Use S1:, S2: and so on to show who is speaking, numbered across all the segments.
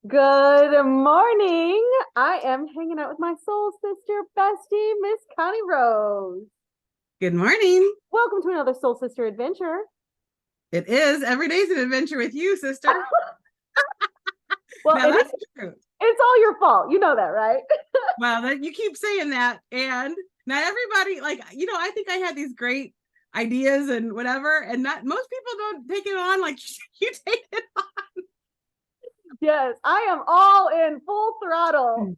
S1: Good morning. I am hanging out with my soul sister bestie, Miss Connie Rose.
S2: Good morning.
S1: Welcome to another Soul Sister adventure.
S2: It is. Every day's an adventure with you, sister.
S1: Well,
S2: Now that's true.
S1: it's all your fault. You know that, right?
S2: Well, that you keep saying that, and not everybody I think I had these great ideas and whatever, and not most people don't take it on like you take it
S1: Yes, I am all in full throttle.
S2: on.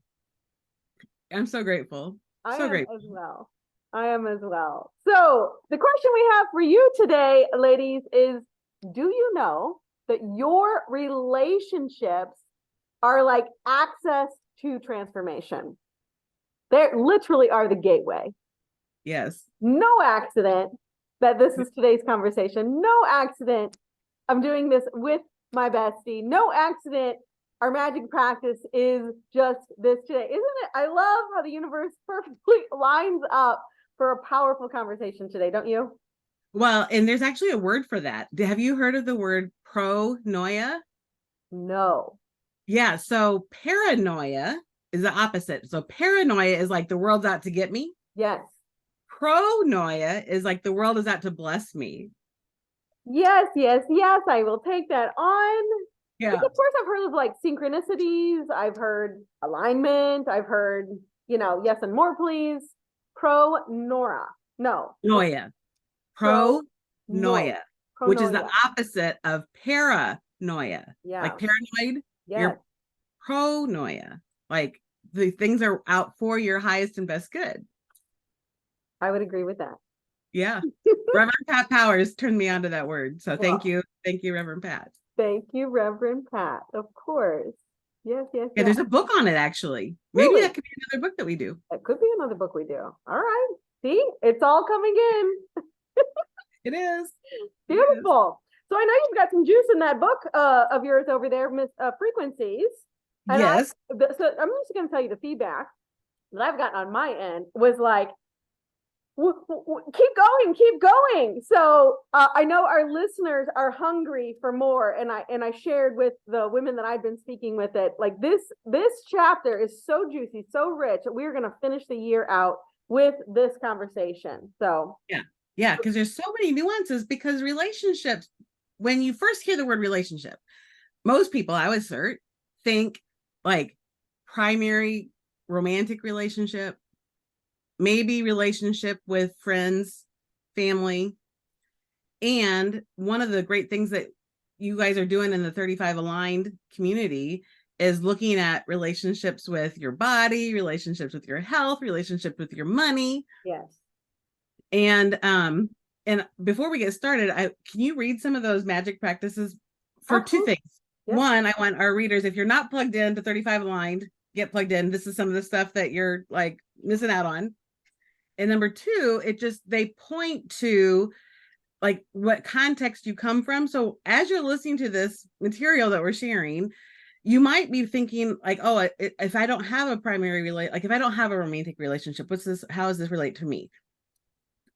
S2: I'm so grateful.
S1: I
S2: So
S1: am
S2: grateful.
S1: as well. I am as well. So, the question we have for you today, ladies, is do you know that your relationships are like access to transformation? They literally are the gateway.
S2: Yes.
S1: No accident that this is today's conversation. No accident I'm doing this with my bestie. No accident our magic practice is just this today. Isn't it? I love how the universe perfectly lines up for a powerful conversation today, don't you?
S2: Well, and there's actually a word for that. Have you heard of the word pronoia?
S1: No.
S2: Yeah. So paranoia is the opposite. So paranoia is like the world's out to get me.
S1: Yes.
S2: Pronoia is like the world is out to bless me.
S1: Yes, yes, yes. I will take that on. Which,
S2: Yeah.
S1: of course, I've heard of like synchronicities. I've heard alignment. I've heard, yes and more, please. Pro Nora. No.
S2: Noia.
S1: Pro Noia.
S2: Pronoia, which is the
S1: Pronoia.
S2: opposite of paranoia.
S1: Yeah.
S2: Like paranoid,
S1: Yes.
S2: you're pronoia. Like the things are out for your highest and best good.
S1: I would agree with that.
S2: Yeah. Reverend Pat Powers turned me onto that word. So thank
S1: Well,
S2: you. Thank you, Reverend Pat.
S1: thank you, Reverend Pat. Of course. Yes, yes,
S2: Yeah,
S1: yes.
S2: there's a book on it actually. Maybe
S1: Really?
S2: that could be another book that we do.
S1: That could be another book we do. All right. See, it's all coming in.
S2: It is. It is.
S1: Beautiful. So I know you've got some juice in that book of yours over there, Miss Frequencies. And
S2: Yes.
S1: so I'm just going to tell you the feedback that I've gotten on my end was like, keep going. So I know our listeners are hungry for more, and I shared with the women that I've been speaking with it like this chapter is so juicy, so rich. We're going to finish the year out with this conversation. So
S2: Yeah. Yeah. Because there's so many nuances because relationships, when you first hear the word relationship, most people, I would assert, think like primary romantic relationship, maybe relationship with friends, family. And one of the great things that you guys are doing in the 35 aligned community is looking at relationships with your body, relationships with your health, relationships with your money.
S1: yes.
S2: And before we get started, can you read some of those magic practices for two
S1: Absolutely.
S2: things?
S1: Yes.
S2: One, I want our readers, if you're not plugged in to 35 aligned, get plugged in. This is some of the stuff that you're like missing out on. And number two, they point to like what context you come from. So as you're listening to this material that we're sharing, you might be thinking like, oh, if I don't have a like if I don't have a romantic relationship, how does this relate to me?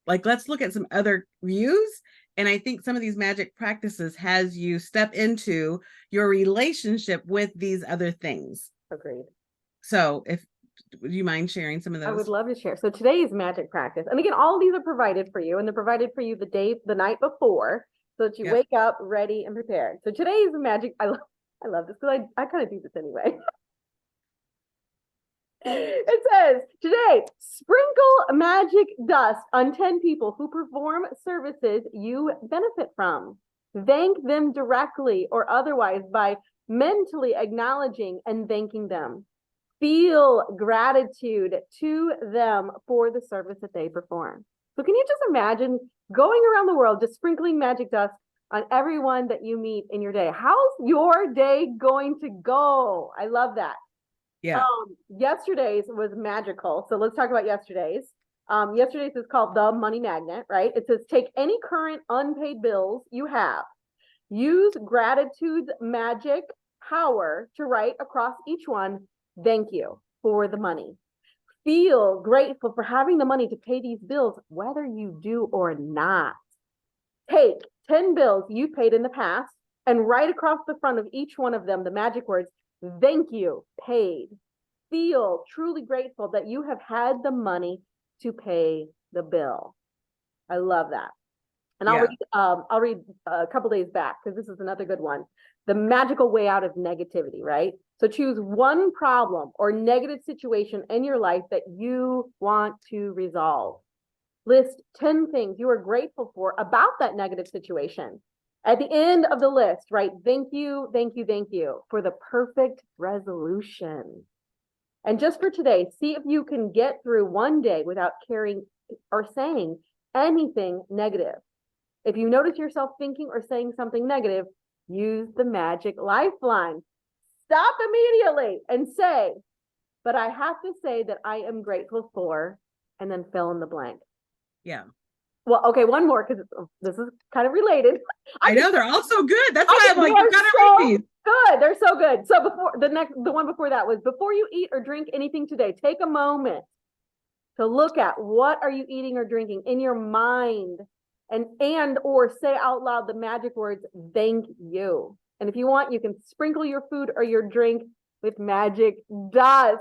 S2: Like, let's look at some other views. And I think some of these magic practices has you step into your relationship with these other things.
S1: Agreed.
S2: So would you mind sharing some of
S1: I would
S2: those?
S1: love to share. So today's magic practice, and again, all of these are provided for you, and they're provided for you the night before, so that you
S2: Yep.
S1: wake up ready and prepared. So today's magic, I love this because I kind of do this anyway. It says today, sprinkle magic dust on 10 people who perform services you benefit from. Thank them directly or otherwise by mentally acknowledging and thanking them. Feel gratitude to them for the service that they perform. So can you just imagine going around the world just sprinkling magic dust on everyone that you meet in your day? How's your day going to go? I love that.
S2: Yeah.
S1: Yesterday's was magical. So let's talk about yesterday's. Yesterday's is called the money magnet, right? It says take any current unpaid bills you have. Use gratitude's magic power to write across each one, thank you for the money. Feel grateful for having the money to pay these bills, whether you do or not. Take 10 bills you paid in the past and write across the front of each one of them the magic words, thank you, paid. Feel truly grateful that you have had the money to pay the bill. I love that. And I'll read a couple days back because this is another good one. The magical way out of negativity, right? So choose one problem or negative situation in your life that you want to resolve. List 10 things you are grateful for about that negative situation. At the end of the list, write thank you, thank you, thank you for the perfect resolution. And just for today, see if you can get through one day without carrying or saying anything negative. If you notice yourself thinking or saying something negative, use the magic lifeline. Stop immediately and say, but I have to say that I am grateful for, and then fill in the blank.
S2: Yeah.
S1: Well, okay, one more because this is kind of related.
S2: I know they're all so good. That's why I'm like, you gotta read these.
S1: Good. They're so good. So before the one before that was, before you eat or drink anything today, take a moment to look at what are you eating or drinking in your mind, and or say out loud the magic words, thank you. And if you want, you can sprinkle your food or your drink with magic dust.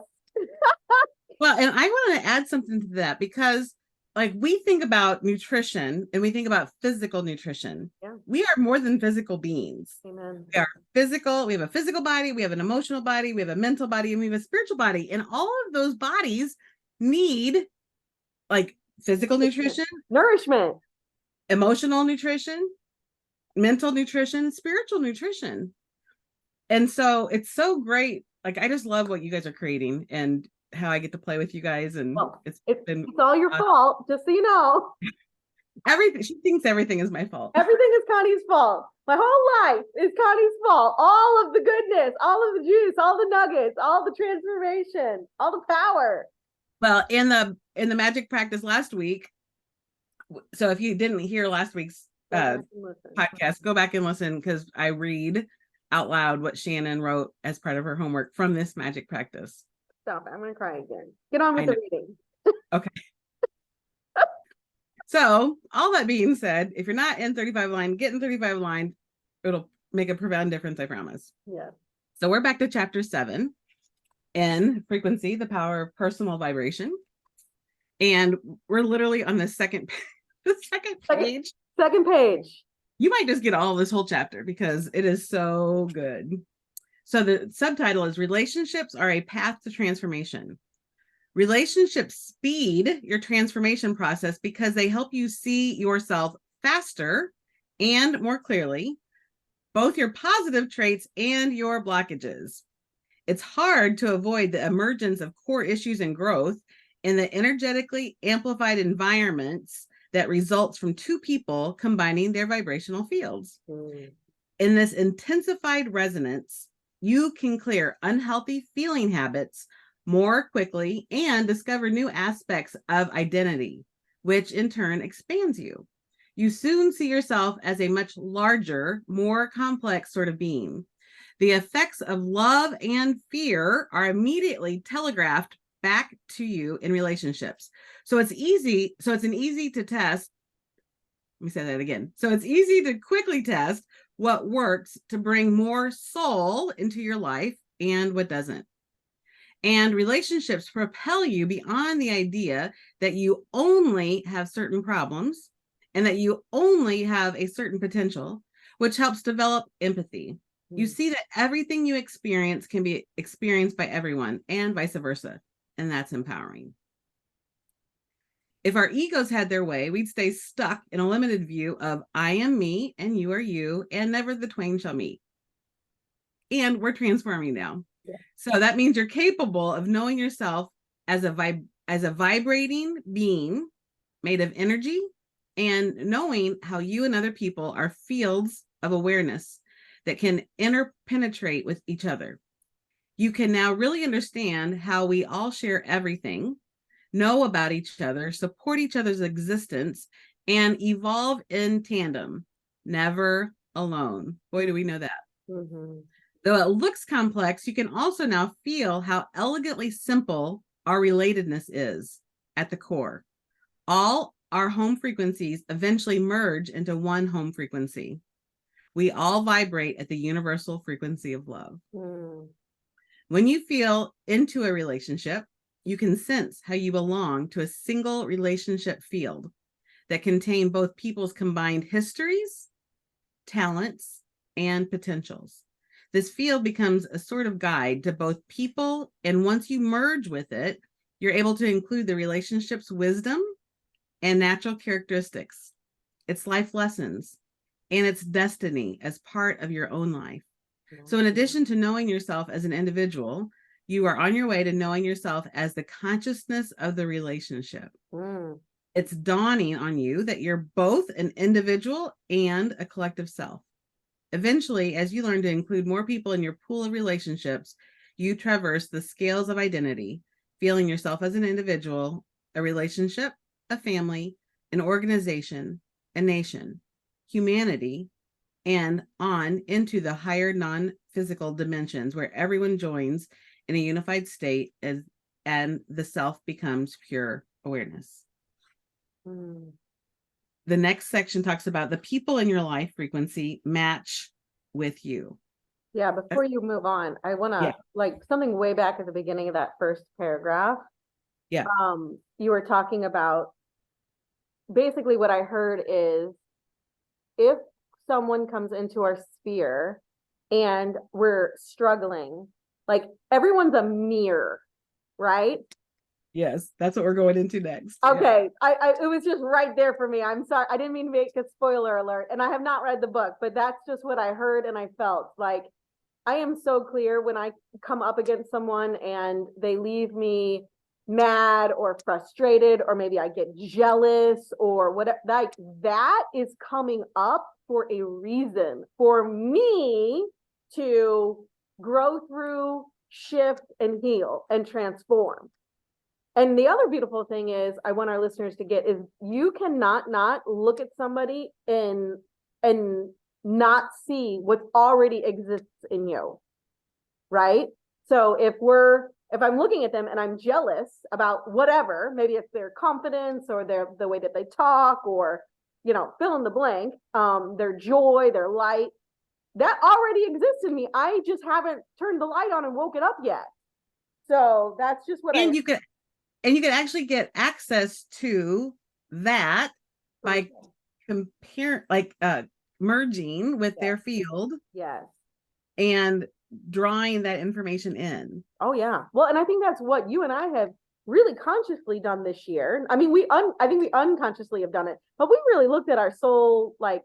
S2: Well, and I want to add something to that because like we think about nutrition and we think about physical nutrition.
S1: Yeah.
S2: We are more than physical beings.
S1: Amen.
S2: We are physical. We have a physical body. We have an emotional body. We have a mental body, and we have a spiritual body. And all of those bodies need like physical nutrition,
S1: nourishment,
S2: emotional nutrition, mental nutrition, spiritual nutrition. And so it's so great. Like, I just love what you guys are creating and how I get to play with you guys. And it's
S1: all your fault, just so you know.
S2: Everything. She thinks everything is my fault.
S1: Everything is Connie's fault. My whole life is Connie's fault. All of the goodness, all of the juice, all the nuggets, all the transformation, all the power.
S2: Well, in the magic practice last week, so if you didn't hear last week's podcast, go back and listen because I read out loud what Shannon wrote as part of her homework from this magic practice.
S1: Stop it. I'm going to cry again. Get on with the reading.
S2: Okay. So all that being said, if you're not in 35 line, get in 35 line. It'll make a profound difference, I promise.
S1: Yeah.
S2: So we're back to chapter 7 in frequency, the power of personal vibration. And we're literally on the second page.
S1: Second page.
S2: You might just get all this whole chapter because it is so good. So the subtitle is Relationships Are a Path to Transformation. Relationships speed your transformation process because they help you see yourself faster and more clearly, both your positive traits and your blockages. It's hard to avoid the emergence of core issues and growth in the energetically amplified environments that results from two people combining their vibrational fields. In this intensified resonance, you can clear unhealthy feeling habits more quickly and discover new aspects of identity, which in turn expands you. You soon see yourself as a much larger, more complex sort of being. The effects of love and fear are immediately telegraphed back to you in relationships. So it's an easy to test. Let me say that again. So it's easy to quickly test what works to bring more soul into your life and what doesn't. And relationships propel you beyond the idea that you only have certain problems and that you only have a certain potential, which helps develop empathy. You see that everything you experience can be experienced by everyone and vice versa. And that's empowering. If our egos had their way, we'd stay stuck in a limited view of I am me and you are you, and never the twain shall meet. And we're transforming now. Yeah. So that means you're capable of knowing yourself as a vibrating being made of energy, and knowing how you and other people are fields of awareness that can interpenetrate with each other. You can now really understand how we all share everything, know about each other, support each other's existence, and evolve in tandem, never alone. Boy, do we know that. Mm-hmm. Though it looks complex, you can also now feel how elegantly simple our relatedness is at the core. All our home frequencies eventually merge into one home frequency. We all vibrate at the universal frequency of love. When you feel into a relationship, you can sense how you belong to a single relationship field that contain both people's combined histories, talents, and potentials. This field becomes a sort of guide to both people, and once you merge with it, you're able to include the relationship's wisdom and natural characteristics, its life lessons, and its destiny as part of your own life. So, in addition to knowing yourself as an individual, you are on your way to knowing yourself as the consciousness of the relationship. It's dawning on you that you're both an individual and a collective self. Eventually, as you learn to include more people in your pool of relationships, you traverse the scales of identity, feeling yourself as an individual, a relationship, a family, an organization, a nation, humanity, and on into the higher non-physical dimensions where everyone joins in a unified state and the self becomes pure awareness. The next section talks about the people in your life frequency match with you.
S1: Yeah, before you move on, I want to like something way back at the beginning of that first paragraph.
S2: Yeah.
S1: You were talking about basically what I heard is if someone comes into our sphere and we're struggling, like everyone's a mirror, right?
S2: Yes, that's what we're going into next.
S1: Okay. I it was just right there for me. I'm sorry. I didn't mean to make a spoiler alert. And I have not read the book, but that's just what I heard and I felt. Like I am so clear when I come up against someone and they leave me mad or frustrated, or maybe I get jealous or whatever. Like that is coming up for a reason for me to grow through, shift, and heal and transform. And the other beautiful thing is I want our listeners to get is you cannot not look at somebody and not see what already exists in you. Right? So if I'm looking at them and I'm jealous about whatever, maybe it's their confidence or the way that they talk or, you know, fill in the blank, their joy, their light, that already exists in me. I just haven't turned the light on and woke it up yet. So that's just what
S2: you can actually get access to that by merging with their field.
S1: Yes.
S2: And drawing that information in.
S1: Oh yeah. Well, and I think that's what you and I have really consciously done this year. I mean, I think we unconsciously have done it, but we really looked at our soul, like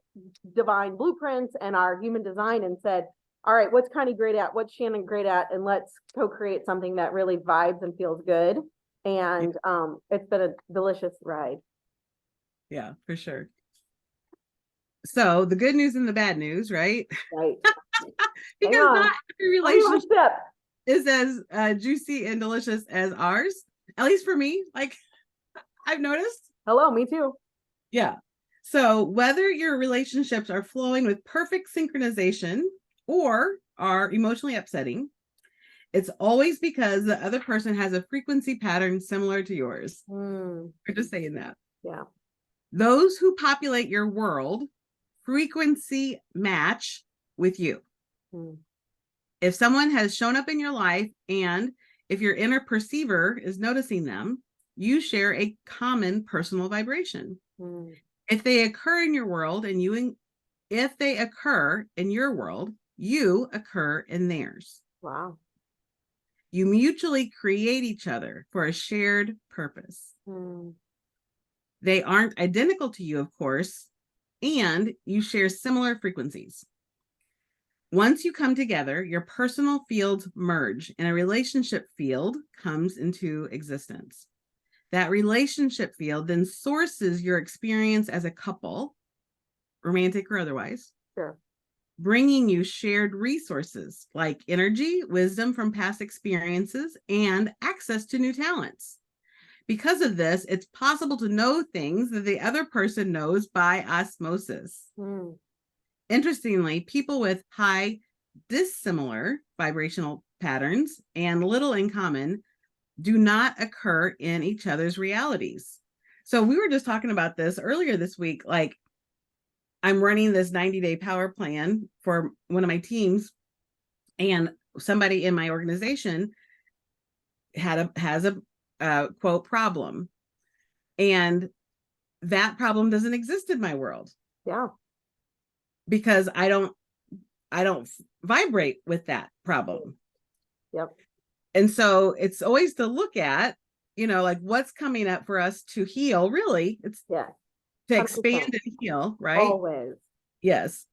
S1: divine blueprints and our human design and said, all right, what's Connie great at? What's Shannon great at? And let's co-create something that really vibes and feels good. And it's been a delicious ride.
S2: Yeah, for sure. So the good news and the bad news, right?
S1: Right.
S2: Because not every relationship is as juicy and delicious as ours. At least for me, like I've noticed.
S1: Hello, me too.
S2: Yeah. So whether your relationships are flowing with perfect synchronization or are emotionally upsetting, it's always because the other person has a frequency pattern similar to yours. We're just saying that.
S1: Yeah.
S2: Those who populate your world frequency match with you. If someone has shown up in your life and if your inner perceiver is noticing them, you share a common personal vibration. If they occur in your world if they occur in your world, you occur in theirs.
S1: Wow.
S2: You mutually create each other for a shared purpose. They aren't identical to you, of course, and you share similar frequencies. Once you come together, your personal fields merge and a relationship field comes into existence. That relationship field then sources your experience as a couple, romantic or otherwise, bringing you shared resources like energy, wisdom from past experiences, and access to new talents. Because of this, it's possible to know things that the other person knows by osmosis. Interestingly, people with high dissimilar vibrational patterns and little in common do not occur in each other's realities. So we were just talking about this earlier this week. Like I'm running this 90-day power plan for one of my teams. And somebody in my organization has a quote problem, and that problem doesn't exist in my world.
S1: Yeah.
S2: Because I don't vibrate with that problem.
S1: Yep.
S2: And so it's always to look at, like what's coming up for us to heal, really. It's
S1: Yeah.
S2: to
S1: 100%.
S2: expand and heal, right?
S1: Always.
S2: Yes.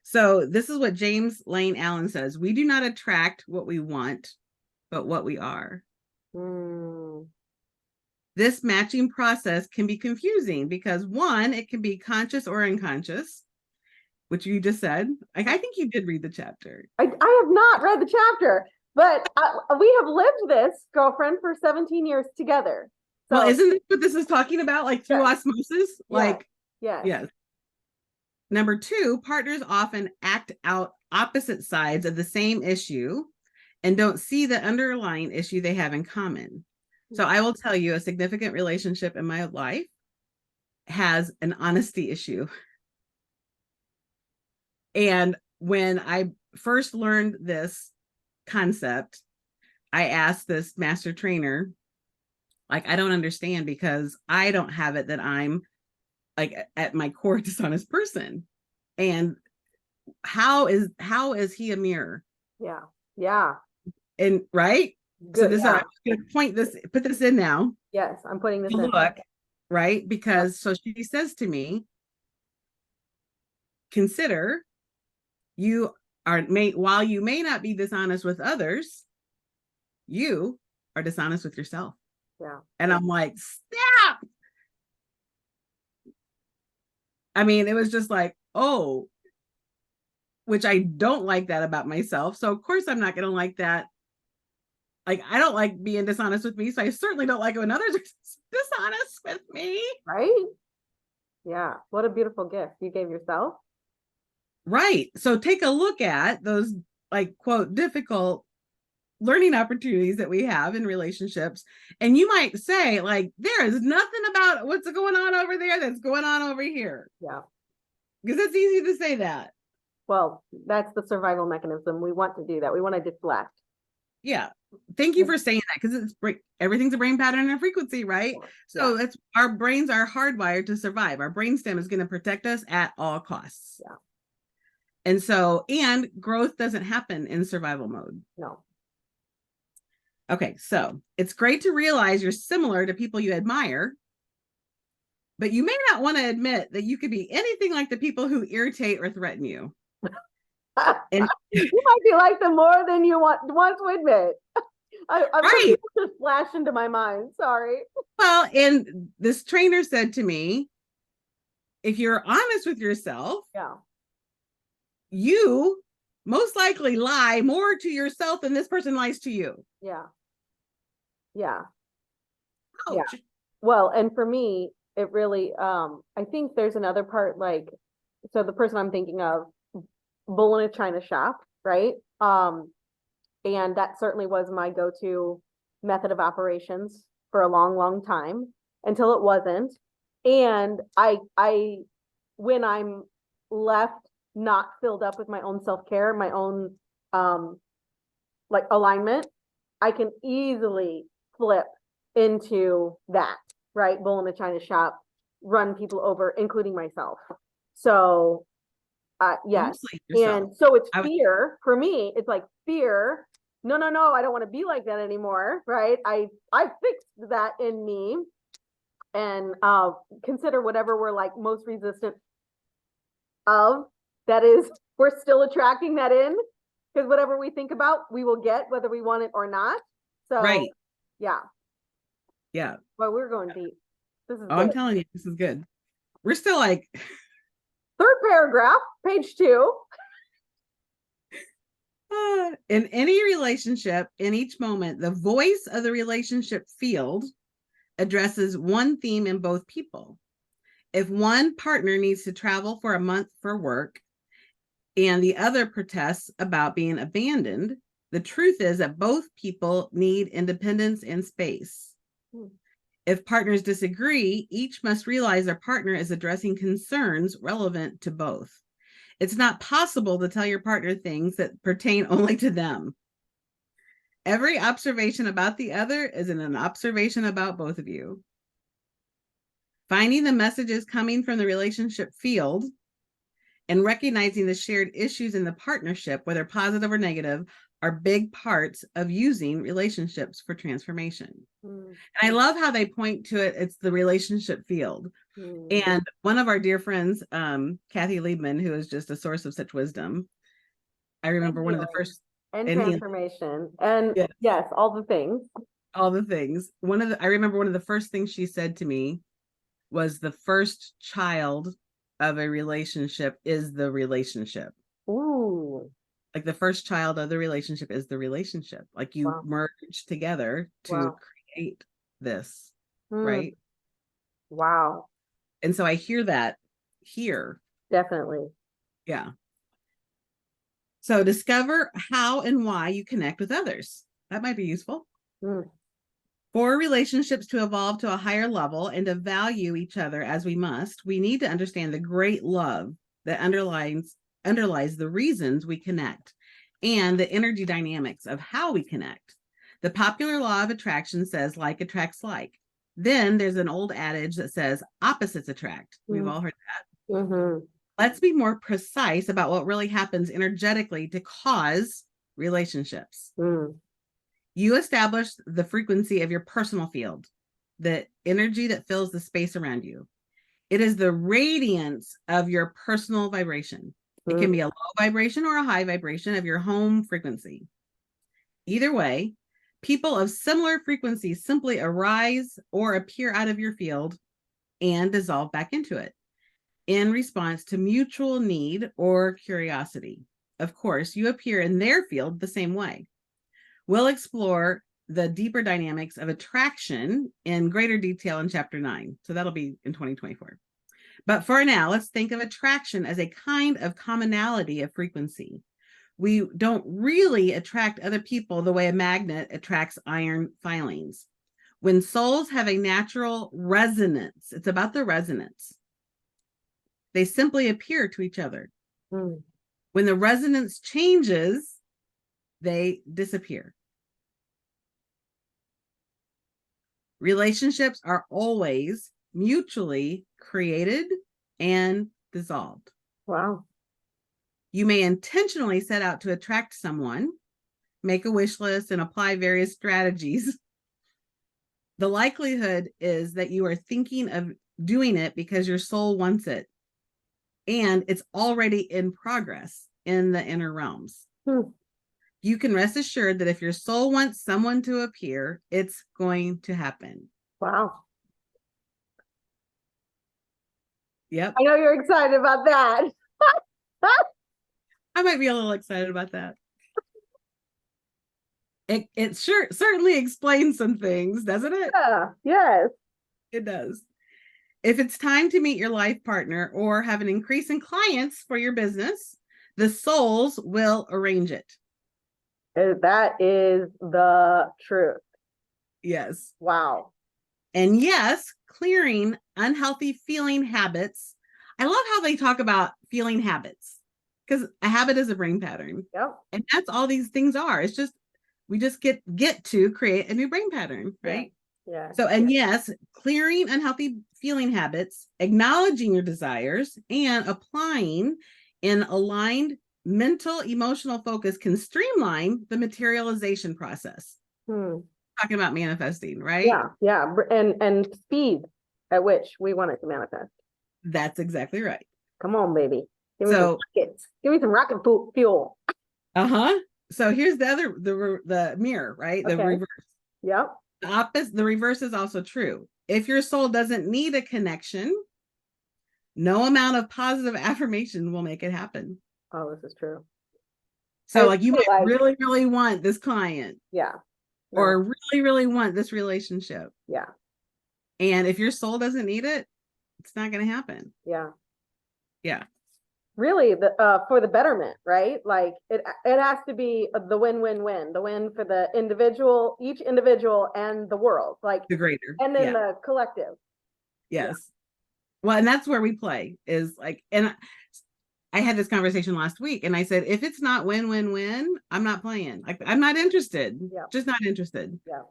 S2: So this is what James Lane Allen says: we do not attract what we want, but what we are. This matching process can be confusing because, one, it can be conscious or unconscious, which you just said. Like, I think you did read the chapter.
S1: I have not read the chapter, but we have lived this, girlfriend, for 17 years together. So,
S2: well, isn't this what this is talking about? Like through osmosis? Like, yes. Number two, partners often act out opposite sides of the same issue and don't see the underlying issue they have in common. So I will tell you, a significant relationship in my life has an honesty issue. And when I first learned this concept, I asked this master trainer, like, I don't understand, because I don't have it, that I'm like at my core dishonest person. And how is he a mirror?
S1: Yeah. Yeah.
S2: And right.
S1: Good.
S2: So this, I'm going to put this in now.
S1: Yes, I'm putting this in.
S2: Look, right? Because so she says to me, consider while you may not be dishonest with others, you are dishonest with yourself.
S1: Yeah.
S2: And I'm like, stop. I mean, it was just like, oh, which I don't like that about myself. So of course I'm not going to like that. Like, I don't like being dishonest with me. So I certainly don't like it when others are dishonest with me.
S1: Right? Yeah. What a beautiful gift you gave yourself.
S2: Right. So take a look at those, like, quote, difficult learning opportunities that we have in relationships. And you might say, like, there is nothing about what's going on over there that's going on over here.
S1: Yeah.
S2: Because it's easy to say that.
S1: Well, that's the survival mechanism. We want to do that. We want to deflect.
S2: Yeah. Thank you for saying that, because everything's a brain pattern and a frequency, right? So that's, our brains are hardwired to survive. Our brainstem is going to protect us at all costs.
S1: Yeah.
S2: And so, and growth doesn't happen in survival mode.
S1: No.
S2: Okay, so it's great to realize you're similar to people you admire, but you may not want to admit that you could be anything like the people who irritate or threaten you. And
S1: you might be like them more than you want to admit.
S2: Right.
S1: Just flash into my mind. Sorry.
S2: Well, and this trainer said to me, if you're honest with yourself, you most likely lie more to yourself than this person lies to you.
S1: Yeah. Yeah.
S2: Ouch.
S1: Yeah. Well, and for me, it really, I think there's another part, like, so the person I'm thinking of, bull in a china shop, right? And that certainly was my go-to method of operations for a long, long time, until it wasn't. And I, when I'm left not filled up with my own self-care, my own, like, alignment, I can easily flip into that, right? Bull in a china shop, run people over, including myself. So, yes. And so it's fear for me. It's like fear. No, I don't want to be like that anymore. Right. I fixed that in me, and consider whatever we're like most resistant of. That is, we're still attracting that in, because whatever we think about, we will get, whether we want it or not. So,
S2: right.
S1: Yeah. Well, we're going deep. This is good.
S2: I'm telling you, this is good. We're still like
S1: third paragraph, page 2.
S2: In any relationship, in each moment, the voice of the relationship field addresses one theme in both people. If one partner needs to travel for a month for work and the other protests about being abandoned, the truth is that both people need independence and space. If partners disagree, each must realize their partner is addressing concerns relevant to both. It's not possible to tell your partner things that pertain only to them. Every observation about the other is an observation about both of you. Finding the messages coming from the relationship field and recognizing the shared issues in the partnership, whether positive or negative, are big parts of using relationships for transformation. And I love how they point to it. It's the relationship field. And one of our dear friends, Kathy Liebman, who is just a source of such wisdom. I remember one of the first
S1: and transformation and yes, all the things.
S2: I remember one of the first things she said to me was the first child of a relationship is the relationship.
S1: Ooh.
S2: Like the first child of the relationship is the relationship. Like you merge together to create this, right?
S1: Wow.
S2: And so I hear that here.
S1: Definitely.
S2: Yeah. So discover how and why you connect with others. That might be useful. For relationships to evolve to a higher level and to value each other as we must, we need to understand the great love that underlies the reasons we connect and the energy dynamics of how we connect. The popular law of attraction says like attracts like. Then there's an old adage that says opposites attract. We've all heard that. Let's be more precise about what really happens energetically to cause relationships. You establish the frequency of your personal field, the energy that fills the space around you. It is the radiance of your personal vibration. It can be a low vibration or a high vibration of your home frequency. Either way, people of similar frequencies simply arise or appear out of your field and dissolve back into it in response to mutual need or curiosity. Of course, you appear in their field the same way. We'll explore the deeper dynamics of attraction in greater detail in chapter 9. So that'll be in 2024. But for now, let's think of attraction as a kind of commonality of frequency. We don't really attract other people the way a magnet attracts iron filings. When souls have a natural resonance, it's about the resonance. They simply appear to each other. When the resonance changes, they disappear. Relationships are always mutually created and dissolved.
S1: Wow.
S2: You may intentionally set out to attract someone, make a wish list, and apply various strategies. The likelihood is that you are thinking of doing it because your soul wants it, and it's already in progress in the inner realms. You can rest assured that if your soul wants someone to appear, it's going to happen.
S1: Wow.
S2: Yep.
S1: I know you're excited about that.
S2: I might be a little excited about that. It certainly explains some things, doesn't it?
S1: Yeah, yes.
S2: It does. If it's time to meet your life partner or have an increase in clients for your business, the souls will arrange it.
S1: That is the truth.
S2: Yes.
S1: Wow.
S2: And yes, clearing unhealthy feeling habits. I love how they talk about feeling habits, because a habit is a brain pattern.
S1: Yep.
S2: And that's all these things are. It's just, we just get to create a new brain pattern, right?
S1: Yeah.
S2: So, and yes, clearing unhealthy feeling habits, acknowledging your desires, and applying an aligned mental, emotional focus can streamline the materialization process. Talking about manifesting, right?
S1: Yeah. And speed at which we want it to manifest.
S2: That's exactly right.
S1: Come on, baby. Give me some rockets. Give me some rocket fuel.
S2: So here's the mirror, right? The reverse.
S1: Yep.
S2: The reverse is also true. If your soul doesn't need a connection, no amount of positive affirmation will make it happen.
S1: Oh, this is true.
S2: So like you might really, really want this client.
S1: Yeah.
S2: Or really, really want this relationship.
S1: Yeah.
S2: And if your soul doesn't need it, it's not going to happen.
S1: Yeah.
S2: Yeah.
S1: Really, for the betterment, right? Like it has to be the win-win-win, the win for the individual, each individual, and the world, like
S2: the greater,
S1: and then the collective.
S2: Yes. Well, and that's where we play is like, and I had this conversation last week and I said, if it's not win, win, win, I'm not playing. Like, I'm not interested.
S1: Yeah.
S2: Just not interested.
S1: Yeah.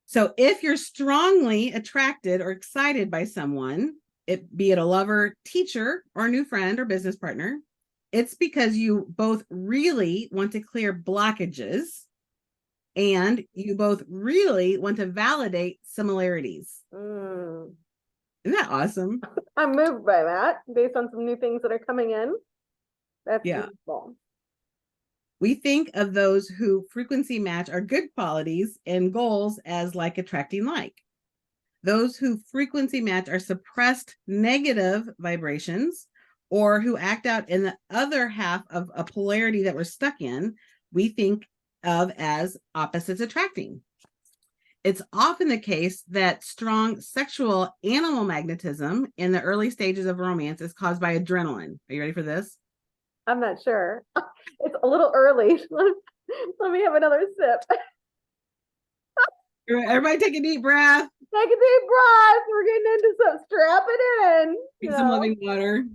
S2: So if you're strongly attracted or excited by someone, be it a lover, teacher, or new friend or business partner, it's because you both really want to clear blockages and you both really want to validate similarities.
S1: Mm.
S2: Isn't that awesome?
S1: I'm moved by that based on some new things that are coming in. That's
S2: Yeah.
S1: beautiful.
S2: We think of those who frequency match our good qualities and goals as like attracting like. Those who frequency match our suppressed negative vibrations or who act out in the other half of a polarity that we're stuck in, we think of as opposites attracting. It's often the case that strong sexual animal magnetism in the early stages of romance is caused by adrenaline. Are you ready for this?
S1: I'm not sure. It's a little early. Let me have another sip.
S2: Everybody take a deep breath.
S1: Take a deep breath. We're getting into some strap it in.
S2: Drink some living water.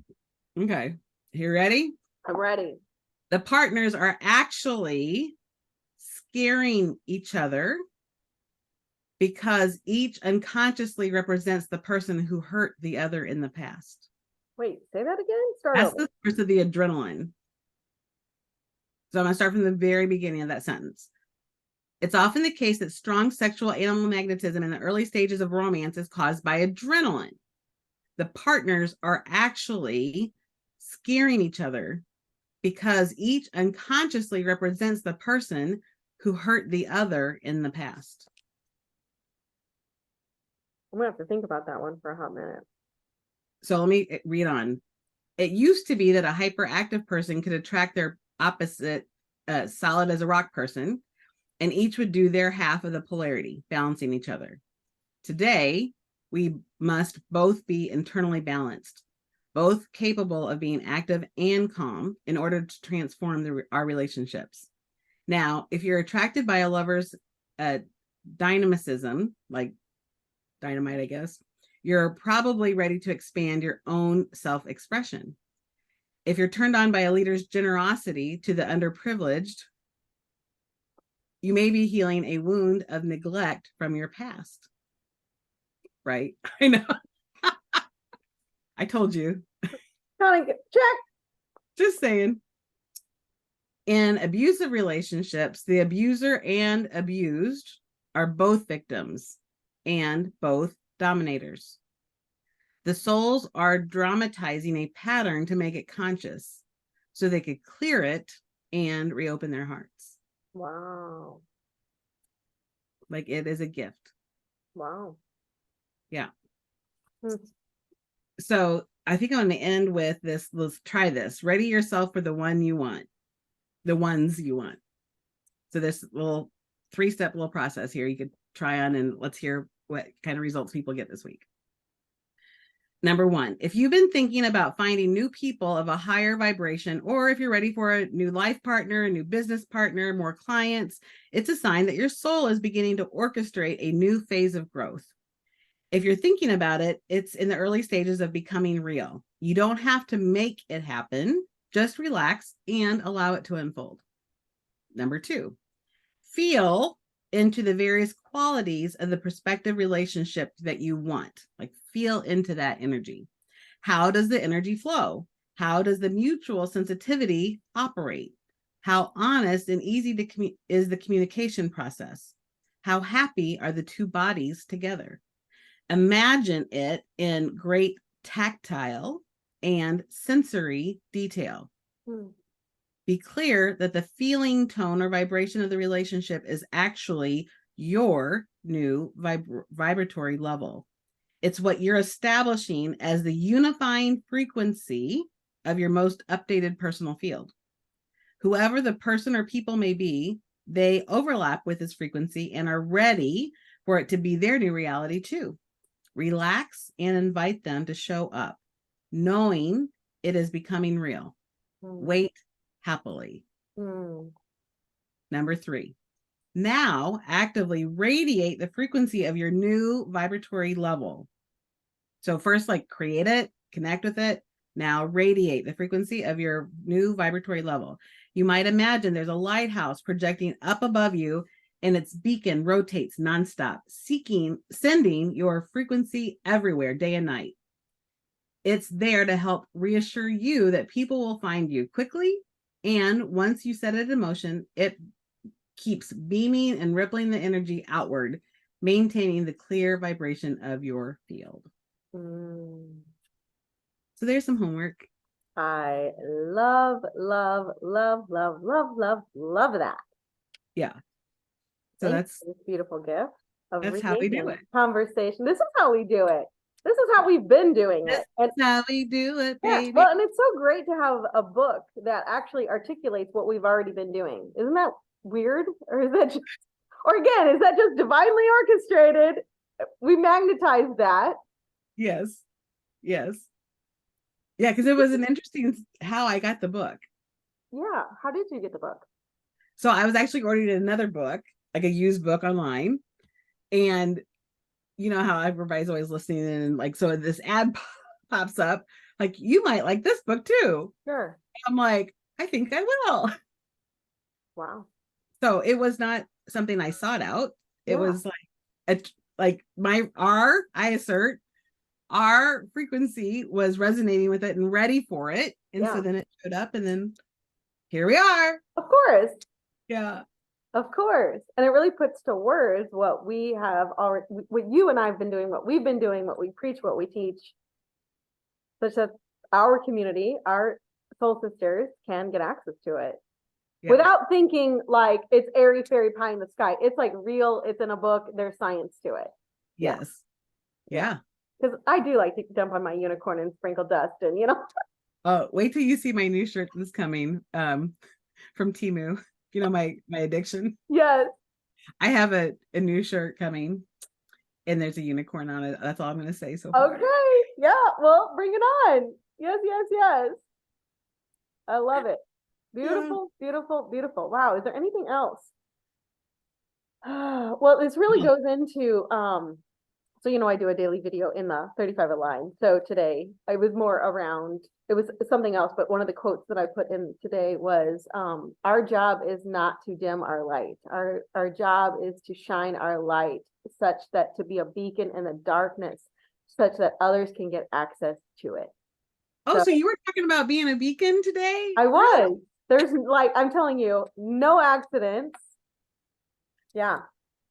S2: Okay. You ready?
S1: I'm ready.
S2: The partners are actually scaring each other because each unconsciously represents the person who hurt the other in the past.
S1: Wait, say that again? Start
S2: That's
S1: over.
S2: the source of the adrenaline. So I'm going to start from the very beginning of that sentence. It's often the case that strong sexual animal magnetism in the early stages of romance is caused by adrenaline. The partners are actually scaring each other because each unconsciously represents the person who hurt the other in the past.
S1: I'm gonna have to think about that one for a hot minute.
S2: So let me read on. It used to be that a hyperactive person could attract their opposite, solid as a rock person, and each would do their half of the polarity, balancing each other. Today, we must both be internally balanced, both capable of being active and calm in order to transform our relationships. Now, if you're attracted by a lover's dynamicism, like dynamite, I guess, you're probably ready to expand your own self-expression. If you're turned on by a leader's generosity to the underprivileged, you may be healing a wound of neglect from your past. Right? I know. I told you.
S1: Check.
S2: Just saying. In abusive relationships, the abuser and abused are both victims and both dominators. The souls are dramatizing a pattern to make it conscious so they could clear it and reopen their hearts.
S1: Wow.
S2: Like it is a gift.
S1: Wow.
S2: Yeah.
S1: Hmm.
S2: So I think I'm going to end with this. Let's try this. Ready yourself for the one you want. The ones you want. So this little 3-step little process here you could try on, and let's hear what kind of results people get this week. Number 1, if you've been thinking about finding new people of a higher vibration, or if you're ready for a new life partner, a new business partner, more clients, it's a sign that your soul is beginning to orchestrate a new phase of growth. If you're thinking about it, it's in the early stages of becoming real. You don't have to make it happen. Just relax and allow it to unfold. Number 2, feel into the various qualities of the prospective relationship that you want. Like feel into that energy. How does the energy flow? How does the mutual sensitivity operate? How honest and easy is the communication process? How happy are the two bodies together? Imagine it in great tactile and sensory detail. Be clear that the feeling tone or vibration of the relationship is actually your new vibratory level. It's what you're establishing as the unifying frequency of your most updated personal field. Whoever the person or people may be, they overlap with this frequency and are ready for it to be their new reality too. Relax and invite them to show up, knowing it is becoming real. Wait happily. Number 3, now actively radiate the frequency of your new vibratory level. So first, like create it, connect with it, now radiate the frequency of your new vibratory level. You might imagine there's a lighthouse projecting up above you, and its beacon rotates nonstop, sending your frequency everywhere, day and night. It's there to help reassure you that people will find you quickly. And once you set it in motion, it keeps beaming and rippling the energy outward, maintaining the clear vibration of your field. So there's some homework.
S1: I love that.
S2: Yeah. So
S1: Thanks for this beautiful gift of
S2: that's how we do it.
S1: Conversation. This is how we do it. This is how we've been doing it.
S2: That's how we do it, baby.
S1: Yeah, well, and it's so great to have a book that actually articulates what we've already been doing. Isn't that weird? Or is that just, or again, is that just divinely orchestrated? We magnetized that.
S2: Yes. Yeah, because it was an interesting how I got the book.
S1: Yeah. How did you get the book?
S2: So I was actually ordering another book, like a used book online. And you know how everybody's always listening and like, so this ad pops up, like, you might like this book too.
S1: Sure.
S2: I'm like, I think I will.
S1: Wow.
S2: So it was not something I sought out. It was like I assert our frequency was resonating with it and ready for it. And so then it showed up, and then here we are.
S1: Of course.
S2: Yeah.
S1: Of course. And it really puts to words what we have already, what you and I have been doing, what we've been doing, what we preach, what we teach, such that our community, our soul sisters can get access to it without thinking like it's airy fairy pie in the sky. It's like real, it's in a book, there's science to it.
S2: Yes. Yeah.
S1: Because I do like to dump on my unicorn and sprinkle dust and, you know.
S2: Oh, wait till you see my new shirt that's coming from Temu. You know, my addiction.
S1: Yes.
S2: I have a new shirt coming, and there's a unicorn on it. That's all I'm going to say so far.
S1: Okay. Yeah. Well, bring it on. Yes. I love it. Beautiful, beautiful. Wow. Is there anything else? Well, this really goes into, so, you know, I do a daily video in the 35 Align. So today I was more around, it was something else, but one of the quotes that I put in today was, our job is not to dim our light. Our job is to shine our light such that to be a beacon in the darkness, such that others can get access to it.
S2: Oh, so you were talking about being a beacon today?
S1: I was. There's like, I'm telling you, no accidents. Yeah.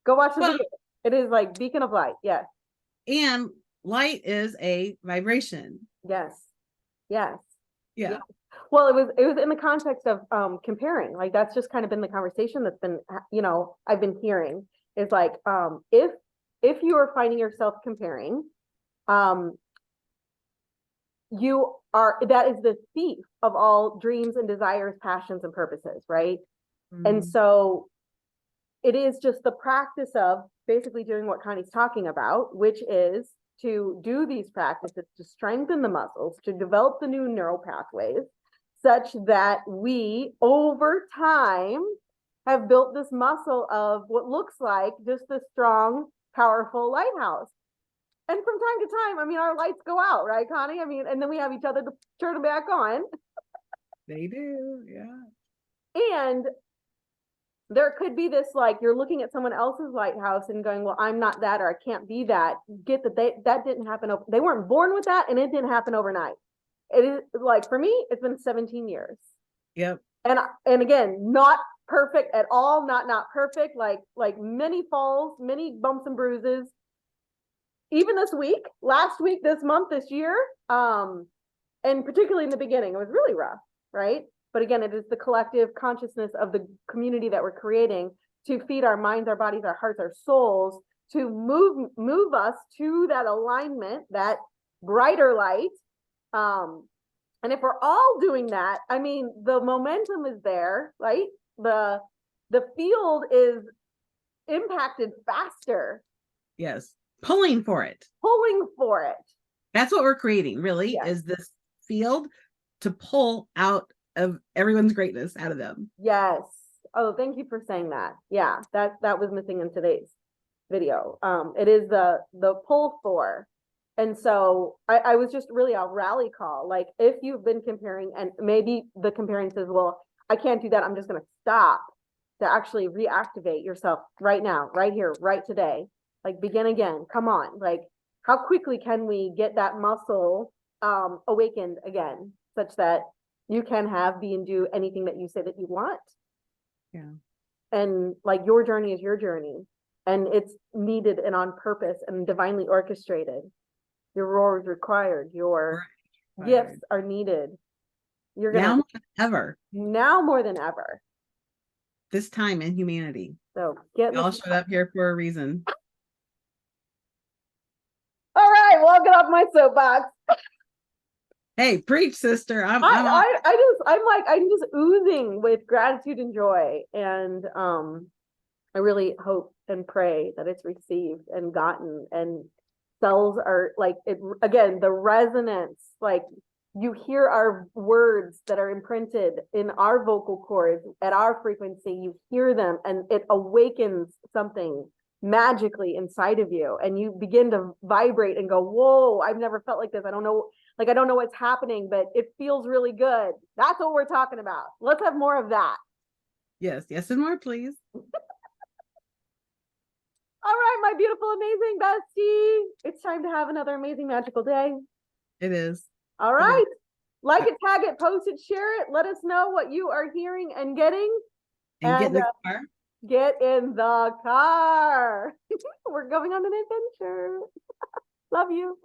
S1: Go watch the video. It is like beacon of light. Yes.
S2: And light is a vibration.
S1: Yes.
S2: Yeah.
S1: Well, it was in the context of comparing. Like that's just kind of been the conversation that's been, you know, I've been hearing is like if you are finding yourself comparing, that is the thief of all dreams and desires, passions and purposes, right? And so it is just the practice of basically doing what Connie's talking about, which is to do these practices to strengthen the muscles, to develop the new neural pathways, such that we, over time, have built this muscle of what looks like just a strong, powerful lighthouse. And from time to time, I mean, our lights go out, right, Connie? I mean, and then we have each other to turn them back on.
S2: They do, yeah.
S1: And there could be this, like, you're looking at someone else's lighthouse and going, well, I'm not that, or I can't be that. Get that that didn't happen. They weren't born with that, and it didn't happen overnight. It is like, for me, it's been 17 years.
S2: Yep.
S1: And again, not perfect at all, not perfect, like many falls, many bumps and bruises. Even this week, last week, this month, this year, and particularly in the beginning, it was really rough, right? But again, it is the collective consciousness of the community that we're creating to feed our minds, our bodies, our hearts, our souls, to move us to that alignment, that brighter light. And if we're all doing that, I mean, the momentum is there, right? The field is impacted faster.
S2: Yes. Pulling for it. That's what we're creating, really, is this field to pull out of everyone's greatness out of them.
S1: Yes. Oh, thank you for saying that. Yeah, that was missing in today's video. It is the pull for And so I was just really a rally call. Like, if you've been comparing, and maybe the comparing says, well, I can't do that, I'm just going to stop, to actually reactivate yourself right now, right here, right today. Like, begin again. Come on. Like, how quickly can we get that muscle awakened again, such that you can have, be, and do anything that you say that you want?
S2: Yeah.
S1: And like, your journey is your journey, and it's needed and on purpose and divinely orchestrated. Your roar is required. Your gifts are needed. You're
S2: Now
S1: gonna
S2: more than ever.
S1: now more than ever.
S2: This time in humanity.
S1: So get
S2: We all showed up here for a reason.
S1: All right, well, I'll get off my soapbox.
S2: Hey, preach, sister. I'm
S1: just oozing with gratitude and joy. And I really hope and pray that it's received and gotten, and cells are like, it again, the resonance, like, you hear our words that are imprinted in our vocal cords at our frequency, you hear them, and it awakens something magically inside of you, and you begin to vibrate and go, whoa, I've never felt like this. I don't know what's happening, but it feels really good. That's what we're talking about. Let's have more of that.
S2: Yes, and more, please.
S1: All right, my beautiful, amazing bestie. It's time to have another amazing, magical day.
S2: It is.
S1: All right. Like it, tag it, post it, share it. Let us know what you are hearing and getting.
S2: And get in the car.
S1: Get in the car. We're going on an adventure. Love you.